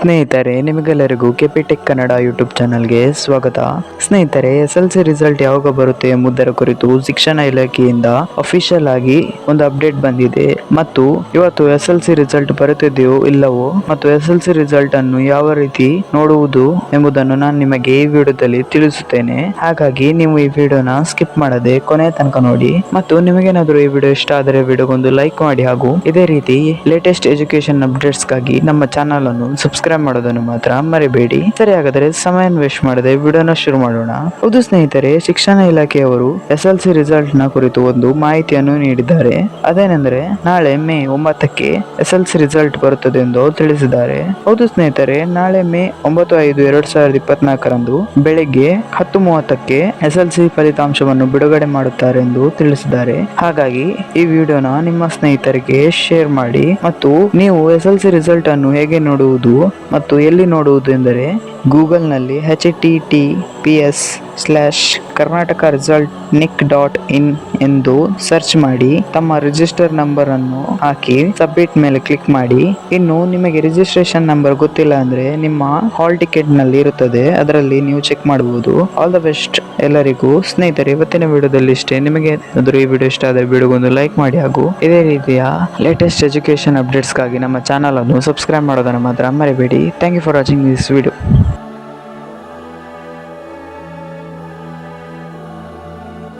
ಸ್ನೇಹಿತರೆ, ನಿಮಗೆಲ್ಲರಿಗೂ ಕೆಪಿಟೆಕ್ ಕನ್ನಡ ಯೂಟ್ಯೂಬ್ ಚಾನಲ್ಗೆ ಸ್ವಾಗತ. ಸ್ನೇಹಿತರೆ, SLC ರಿಸಲ್ಟ್ ಯಾವಾಗ ಬರುತ್ತೆ ಎಂಬುದರ ಕುರಿತು ಶಿಕ್ಷಣ ಇಲಾಖೆಯಿಂದ ಅಫಿಷಿಯಲ್ ಆಗಿ ಒಂದು ಅಪ್ಡೇಟ್ ಬಂದಿದೆ ಮತ್ತು ಇವತ್ತು SLC ರಿಸಲ್ಟ್ ಬರುತ್ತಿದೆಯೋ ಇಲ್ಲವೋ ಮತ್ತು SLC ರಿಸಲ್ಟ್ ಅನ್ನು ಯಾವ ರೀತಿ ನೋಡುವುದು ಎಂಬುದನ್ನು ನಾನು ನಿಮಗೆ ಈ ವಿಡಿಯೋದಲ್ಲಿ ತಿಳಿಸುತ್ತೇನೆ. ಹಾಗಾಗಿ ನೀವು ಈ ವಿಡಿಯೋನ ಸ್ಕಿಪ್ ಮಾಡದೆ ಕೊನೆ ತನಕ ನೋಡಿ ಮತ್ತು ನಿಮಗೇನಾದರೂ ಈ ವಿಡಿಯೋ ಇಷ್ಟ ಆದರೆ ವಿಡಿಯೋಗೊಂದು ಲೈಕ್ ಮಾಡಿ ಹಾಗೂ ಇದೇ ರೀತಿ ಲೇಟೆಸ್ಟ್ ಎಜುಕೇಶನ್ ಅಪ್ಡೇಟ್ಸ್ಗಾಗಿ ನಮ್ಮ ಚಾನಲ್ ಅನ್ನು ಸಬ್ಸ್ಕ್ರೈಬ್ ಮಾಡೋದನ್ನು ಮಾತ್ರ ಮರಿಬೇಡಿ. ಸರಿ, ಹಾಗಾದರೆ ಸಮಯ ವೇಸ್ಟ್ ಮಾಡದೆ ವಿಡಿಯೋನ ಶುರು ಮಾಡೋಣ. ಹೌದು ಸ್ನೇಹಿತರೆ, ಶಿಕ್ಷಣ ಇಲಾಖೆಯವರು SLC ರಿಸಲ್ಟ್ ನ ಕುರಿತು ಒಂದು ಮಾಹಿತಿಯನ್ನು ನೀಡಿದ್ದಾರೆ. ಅದೇನೆಂದರೆ ನಾಳೆ ಮೇ 9ಕ್ಕೆ SLC ರಿಸಲ್ಟ್ ಬರುತ್ತದೆ ಎಂದು ತಿಳಿಸಿದ್ದಾರೆ. ಹೌದು ಸ್ನೇಹಿತರೆ, ನಾಳೆ ಮೇ 9/5/2024 ಬೆಳಿಗ್ಗೆ 10:30ಕ್ಕೆ SLC ಫಲಿತಾಂಶವನ್ನು ಬಿಡುಗಡೆ ಮಾಡುತ್ತಾರೆ ಎಂದು ತಿಳಿಸಿದ್ದಾರೆ. ಹಾಗಾಗಿ ಈ ವಿಡಿಯೋನ ನಿಮ್ಮ ಸ್ನೇಹಿತರಿಗೆ ಶೇರ್ ಮಾಡಿ ಮತ್ತು ನೀವು SLC ರಿಸಲ್ಟ್ ಅನ್ನು ಹೇಗೆ ನೋಡುವುದು ಮತ್ತು ಎಲ್ಲಿ ನೋಡುವುದು ಎಂದರೆ ಗೂಗಲ್ ನಲ್ಲಿ https:/karnatakaresultnic.in ಎಂದು ಸರ್ಚ್ ಮಾಡಿ ತಮ್ಮ ರಿಜಿಸ್ಟರ್ ನಂಬರ್ ಅನ್ನು ಹಾಕಿ ಸಬ್ಮಿಟ್ ಮೇಲೆ ಕ್ಲಿಕ್ ಮಾಡಿ. ಇನ್ನು ನಿಮಗೆ ರಿಜಿಸ್ಟ್ರೇಷನ್ ನಂಬರ್ ಗೊತ್ತಿಲ್ಲ ಅಂದ್ರೆ ನಿಮ್ಮ ಹಾಲ್ ಟಿಕೆಟ್ ನಲ್ಲಿ ಇರುತ್ತದೆ, ಅದರಲ್ಲಿ ನೀವು ಚೆಕ್ ಮಾಡಬಹುದು. ಆಲ್ ದ ಬೆಸ್ಟ್ ಎಲ್ಲರಿಗೂ. ಸ್ನೇಹಿತರೆ, ಇವತ್ತಿನ ವಿಡಿಯೋದಲ್ಲಿ ಇಷ್ಟೇ. ನಿಮಗೆ ಏನಾದರೂ ಈ ವಿಡಿಯೋ ಇಷ್ಟ ಆದರೆ ವಿಡಿಯೋಗೊಂದು ಲೈಕ್ ಮಾಡಿ ಹಾಗೂ ಇದೇ ರೀತಿಯ ಲೇಟೆಸ್ಟ್ ಎಜುಕೇಶನ್ ಅಪ್ಡೇಟ್ಸ್ಗಾಗಿ ನಮ್ಮ ಚಾನಲ್ ಅನ್ನು ಸಬ್ಸ್ಕ್ರೈಬ್ ಮಾಡೋದನ್ನು ಮಾತ್ರ ಮರಿಬೇಡಿ. Thank you for watching this video.